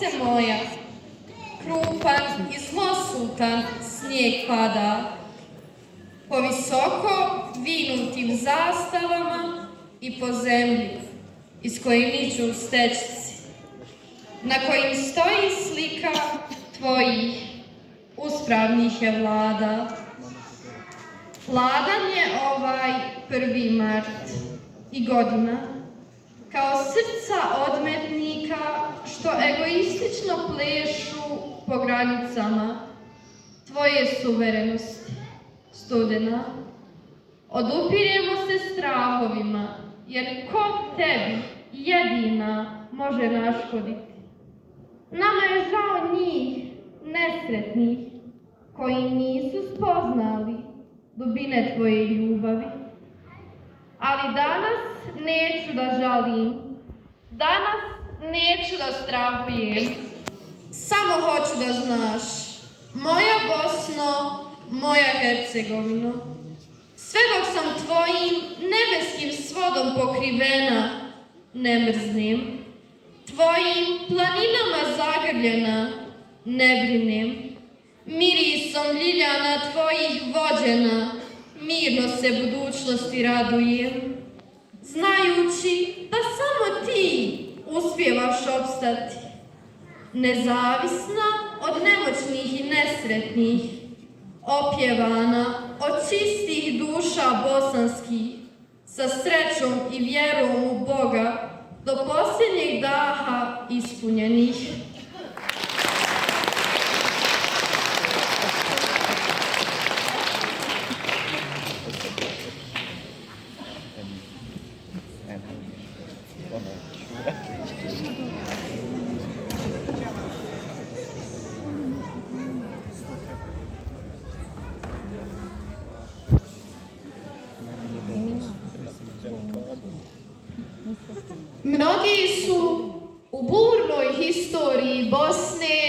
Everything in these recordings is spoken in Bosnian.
Bosnice moja, krupan i zlosutan snijeg pada, po visoko vinutim zastavama i po zemlji iz koje niču stečci, na kojim stoji slika tvojih uspravnih je vlada. Hladan je ovaj 1. mart i godina, kao srca odmetnika što egoistično plešu po granicama tvoje suverenosti. Studena, odupiremo se strahovima, jer ko tebi jedina može naškoditi. Nama je žao njih, nesretnih, koji nisu spoznali dubine tvoje ljubavi. Ali danas neću da žalim, danas neću da strahujem. Samo hoću da znaš, moja Bosno, moja Hercegovino, sve dok sam tvojim nebeskim svodom pokrivena, ne mrznem, tvojim planinama zagrljena, ne brinem, mirisom ljiljana tvojih vođena, mirno se budućnosti radujem, znajući da samo ti uspijevaš opstati, nezavisna od nemoćnih i nesretnih, opjevana od čistih duša bosanskih, sa srećom i vjerom u Boga, do posljednjeg daha ispunjenih. Mnogi su u burnoj historiji Bosne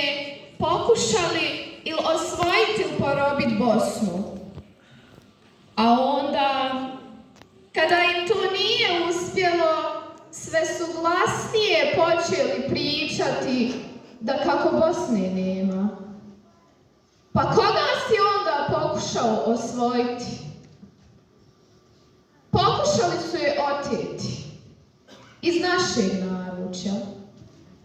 pokušali ili osvojiti ili porobiti Bosnu. A onda, kada im to nije uspjelo, sve su glasnije počeli pričati da kako Bosne nema. Pa koga si onda pokušao osvojiti? Pokušali su je oteti iz našeg naručja.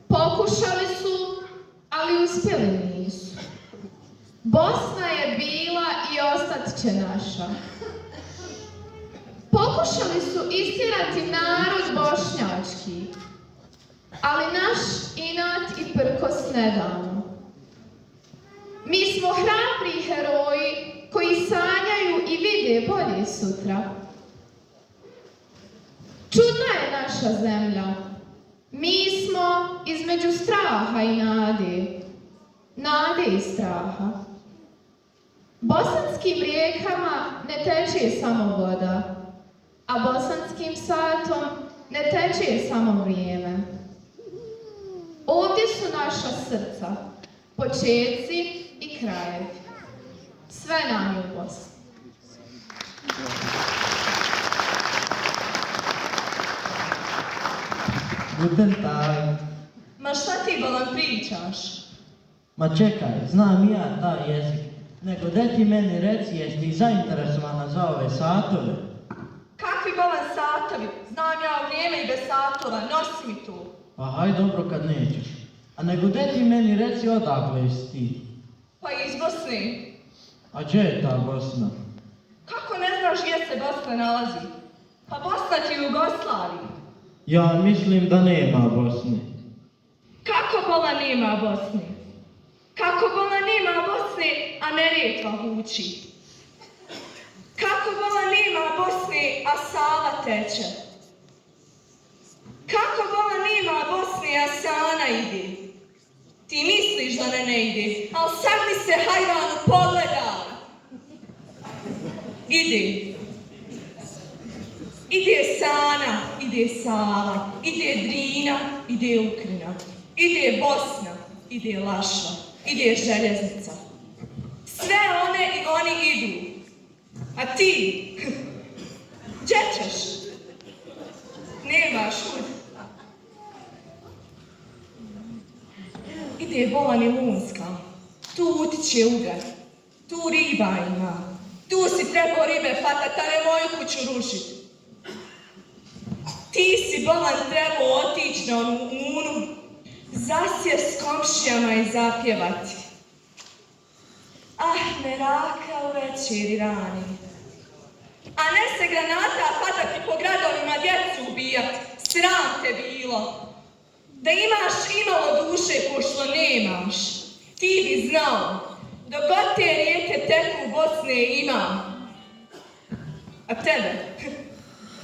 Pokušali su, ali uspjeli nisu. Bosna je bila i ostat će naša. Pokušali su istjerati narod bošnjački, ali naš inat i prkos ne damo. Mi smo hrabri heroji koji sanjaju i vide bolje sutra. Čudna je naša zemlja. Mi smo između straha i nade. Nade i straha. Bosanskim rijekama ne teče samo voda, a bosanskim satom ne teče samo vrijeme. Ovdje su naša srca, počeci i krajevi. Sve nam je u Bosni. Guten Tag. Ma šta ti bolan pričaš? Ma čekaj, znam i ja taj jezik. Nego da ti meni reci, jesi ti zainteresovana za ove satove? Kakvi bolan satovi? Znam ja u vrijeme i bez satova, nosi mi tu. Pa haj dobro kad nećeš. A nego da ti meni reci odakle si ti? Pa iz Bosne. A gdje je ta Bosna? Kako ne znaš gdje se Bosna nalazi? Pa Bosna ti je u Jugoslaviji. Ja mislim da nema Bosne. Kako bolan nema Bosne? Kako bolan nema Bosne, a Neretva huči? Kako bolan nema Bosne, a Sava teče? Kako bolan nema Bosne, a Sana ide? Ti misliš da ne ide, ali sad mi se hajvanu pogleda. Ide. Ide Sana, ide Sava, ide Drina, ide Ukrina, ide Bosna, ide Lašva, ide Željeznica. Sve one i oni idu. A ti, gdje ćeš? Nemaš kud. ide Bolan i Lunska. Tu utiče ugar, tu riba ima. Tu si trebao ribe fatat, a ne moju kuću rušit. Ti si, Bolan, trebao otići na onu unu, zasjest s komšijama i zapjevati. Ah, meraka u večeri rani. A ne se granata padati po gradovima, djecu ubijat. Sram te bilo. Da imaš imalo duše, pošto nemaš. Ti bi znao, dok god te rijeke teku Bosne ima. A tebe?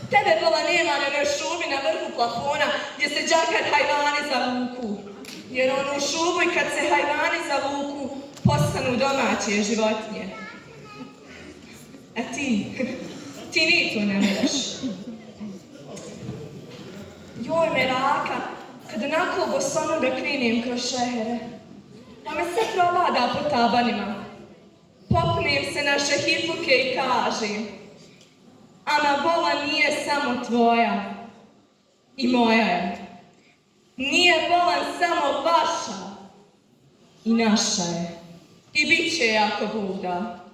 Tebe, Bola, nema na onoj šubi na vrhu plafona gdje se đakar hajvani zavuku. Jer onu šubu i kad se hajvani zavuku, postanu domaće životinje. A ti ni to ne moraš. Joj, meraka, kad onako bosonu da krinem kroz šehere, pa me sve provada po tabanima. Popnem se na šehitluke i kažem, ama Bola nije samo tvoja i moja je. Nije Bolan samo vaša i naša je. I bit će ako Bog da.